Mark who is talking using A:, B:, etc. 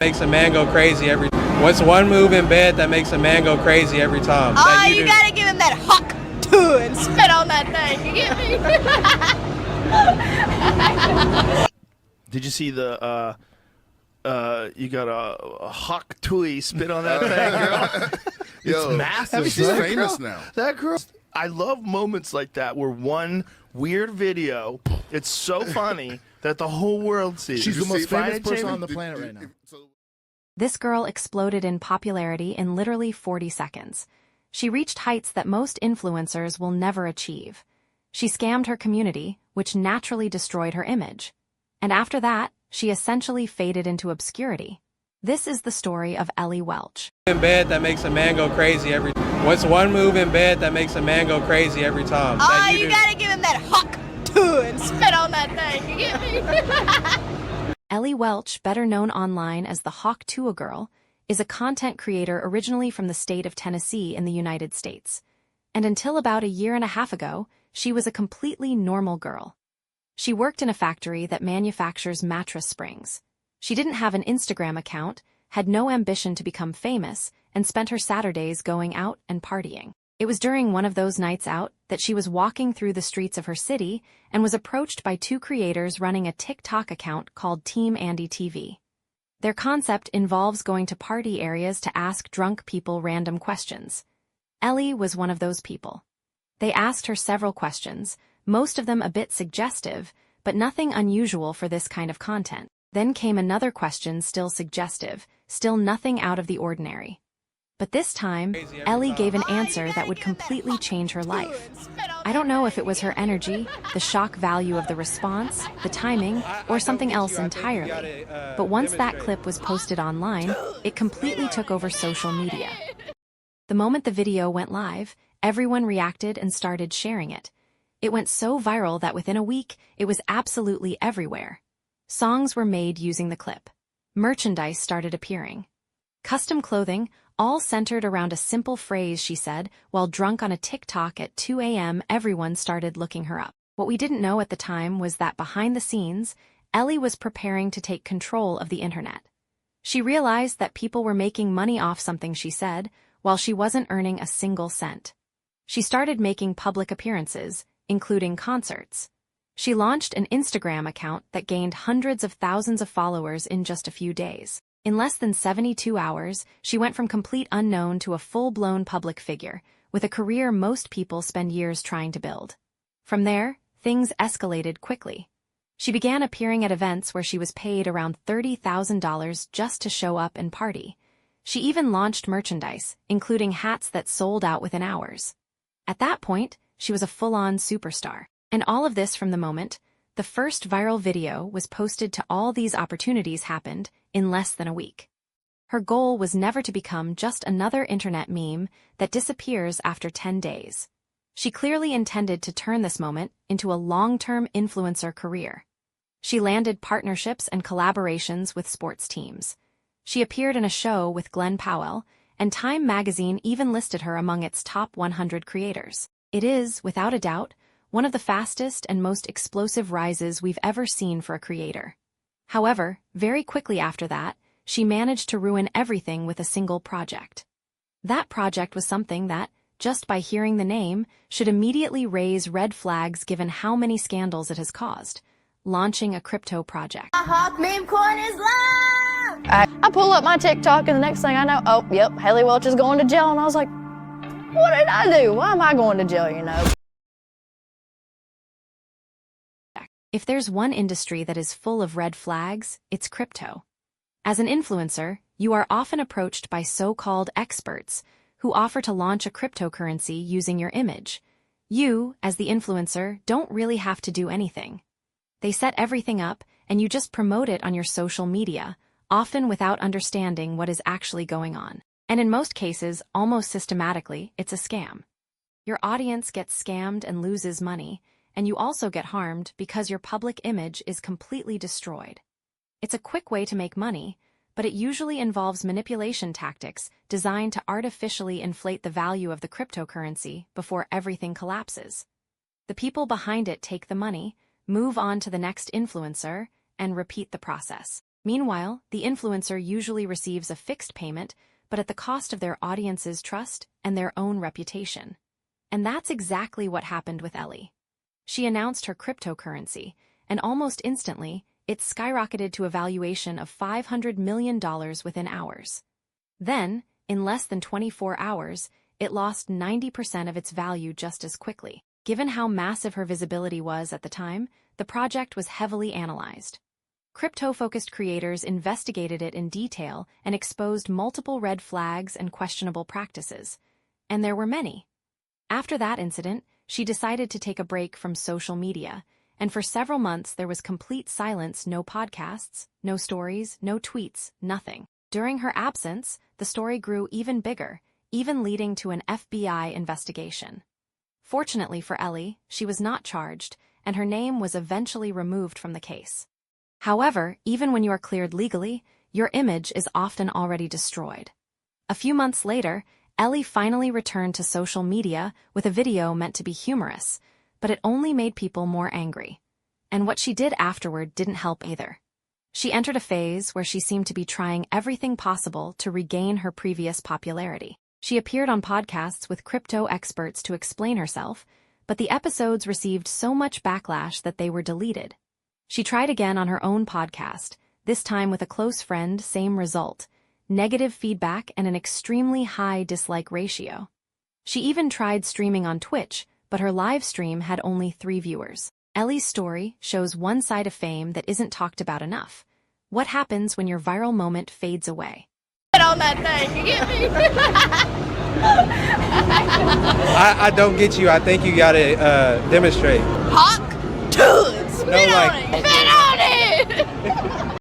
A: Makes a man go crazy every. What's one move in bed that makes a man go crazy every time?
B: Oh, you gotta give him that Hawk Tuah and spit on that thing. You get me?
C: Did you see the? You got a Hawk Tuah spit on that thing, girl.
D: Yo,
C: massive.
D: She's famous now.
C: That girl. I love moments like that where one weird video, it's so funny that the whole world sees.
D: She's
C: Did
D: the
C: you
D: most
C: see
D: famous
C: it,
D: person
C: Jamie?
D: on the planet right now.
E: This girl exploded in popularity in literally 40 seconds. She reached heights that most influencers will never achieve. She scammed her community, which naturally destroyed her image. And after that, she essentially faded into obscurity. This is the story of Ellie Welch.
A: In bed that makes a man go crazy every. What's one move in bed that makes a man go crazy every time?
B: Oh, you gotta give him that Hawk Tuah and spit on that thing. You get me?
E: Ellie Welch, better known online as the Hawk Tuah Girl, is a content creator originally from the state of Tennessee in the United States. And until about a year and a half ago, she was a completely normal girl. She worked in a factory that manufactures mattress springs. She didn't have an Instagram account, had no ambition to become famous, and spent her Saturdays going out and partying. It was during one of those nights out that she was walking through the streets of her city and was approached by two creators running a TikTok account called Team Andy TV. Their concept involves going to party areas to ask drunk people random questions. Ellie was one of those people. They asked her several questions, most of them a bit suggestive, but nothing unusual for this kind of content. Then came another question still suggestive, still nothing out of the ordinary. But this time, Ellie gave an answer that would completely change her life. I don't know if it was her energy, the shock value of the response, the timing, or something else entirely. But once that clip was posted online, it completely took over social media. The moment the video went live, everyone reacted and started sharing it. It went so viral that within a week, it was absolutely everywhere. Songs were made using the clip. Merchandise started appearing. Custom clothing, all centered around a simple phrase she said, while drunk on a TikTok at 2 a.m. everyone started looking her up. What we didn't know at the time was that behind the scenes, Ellie was preparing to take control of the internet. She realized that people were making money off something she said, while she wasn't earning a single cent. She started making public appearances, including concerts. She launched an Instagram account that gained hundreds of thousands of followers in just a few days. In less than 72 hours, she went from complete unknown to a full-blown public figure, with a career most people spend years trying to build. From there, things escalated quickly. She began appearing at events where she was paid around $30,000 just to show up and party. She even launched merchandise, including hats that sold out within hours. At that point, she was a full-on superstar. And all of this from the moment the first viral video was posted to all these opportunities happened in less than a week. Her goal was never to become just another internet meme that disappears after 10 days. She clearly intended to turn this moment into a long-term influencer career. She landed partnerships and collaborations with sports teams. She appeared in a show with Glenn Powell, and Time magazine even listed her among its top 100 creators. It is, without a doubt, one of the fastest and most explosive rises we've ever seen for a creator. However, very quickly after that, she managed to ruin everything with a single project. That project was something that, just by hearing the name, should immediately raise red flags given how many scandals it has caused: launching a crypto project.
B: Hawk meme coin is live! I pull up my TikTok and the next thing I know, oh, yep, Haley Welch is going to jail. And I was like, what did I do? Why am I going to jail, you know?
E: If there's one industry that is full of red flags, it's crypto. As an influencer, you are often approached by so-called experts who offer to launch a cryptocurrency using your image. You, as the influencer, don't really have to do anything. They set everything up, and you just promote it on your social media, often without understanding what is actually going on. And in most cases, almost systematically, it's a scam. Your audience gets scammed and loses money, and you also get harmed because your public image is completely destroyed. It's a quick way to make money, but it usually involves manipulation tactics designed to artificially inflate the value of the cryptocurrency before everything collapses. The people behind it take the money, move on to the next influencer, and repeat the process. Meanwhile, the influencer usually receives a fixed payment, but at the cost of their audience's trust and their own reputation. And that's exactly what happened with Ellie. She announced her cryptocurrency, and almost instantly, it skyrocketed to a valuation of $500 million within hours. Then, in less than 24 hours, it lost 90% of its value just as quickly. Given how massive her visibility was at the time, the project was heavily analyzed. Crypto-focused creators investigated it in detail and exposed multiple red flags and questionable practices. And there were many. After that incident, she decided to take a break from social media, and for several months there was complete silence, no podcasts, no stories, no tweets, nothing. During her absence, the story grew even bigger, even leading to an FBI investigation. Fortunately for Ellie, she was not charged, and her name was eventually removed from the case. However, even when you are cleared legally, your image is often already destroyed. A few months later, Ellie finally returned to social media with a video meant to be humorous, but it only made people more angry. And what she did afterward didn't help either. She entered a phase where she seemed to be trying everything possible to regain her previous popularity. She appeared on podcasts with crypto experts to explain herself, but the episodes received so much backlash that they were deleted. She tried again on her own podcast, this time with a close friend, same result, negative feedback and an extremely high dislike ratio. She even tried streaming on Twitch, but her live stream had only 3 viewers. Ellie's story shows one side of fame that isn't talked about enough. What happens when your viral moment fades away?
B: On that thing, you get me?
A: I don't get you. I think you gotta demonstrate.
B: Hawk Tuah. Spit
A: No,
B: on
A: like-
B: it. Spit